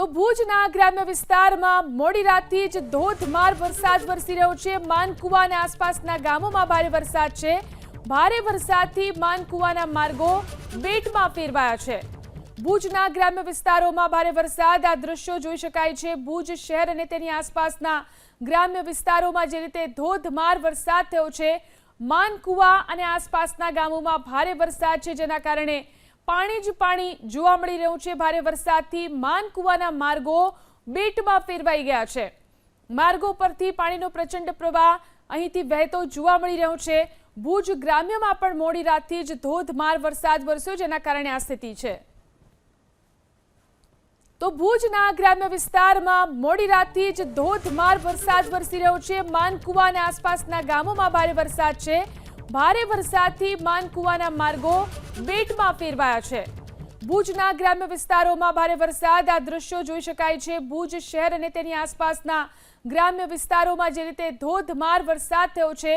તો ભુજના ગ્રામ્ય વિસ્તારમાં મોડી રાતથી જ ધોધમાર વરસાદ વરસી રહ્યો છે। માનકુવા અને આસપાસના ગામોમાં ભારે વરસાદ છે। ભારે વરસાદથી માનકુવાના માર્ગો બેટમાં ફેરવાયા છે। ભુજના ગ્રામ્ય વિસ્તારોમાં ભારે વરસાદ, આ દ્રશ્યો જોઈ શકાય છે। ભુજ શહેર અને તેની આસપાસના ગ્રામ્ય વિસ્તારોમાં જે રીતે ધોધમાર વરસાદ થયો છે, માનકુવા અને આસપાસના ગામોમાં ભારે વરસાદ છે, જેના કારણે પાણી જ પાણી જોવા મળી રહ્યું છે। ભારે વરસાદથી માનકુવાના માર્ગો બેટમાં ફેરવાઈ ગયા છે। માર્ગો પરથી પાણીનો પ્રચંડ પ્રવાહ અહીંથી વહેતો જોવા મળી રહ્યો છે। ભુજ ગ્રામ્યમાં પણ મોડી રાતથી જ ધોધમાર વરસાદ વરસ્યો, જેના કારણે આ સ્થિતિ છે। તો ભુજના ગ્રામ્ય વિસ્તારમાં મોડી રાતથી જ ધોધમાર વરસાદ વરસી રહ્યો છે। માનકુવા અને આસપાસના ગામોમાં ભારે વરસાદ છે। ભારે વરસાદથી માનકુવાના માર્ગો બેટમાં ફેરવાયા છે। ભુજના ગ્રામ્ય વિસ્તારોમાં ભારે વરસાદ, આ દ્રશ્યો જોઈ શકાય છે। ભુજ શહેર અને તેની આસપાસના ગ્રામ્ય વિસ્તારોમાં જે રીતે ધોધમાર વરસાદ થયો છે,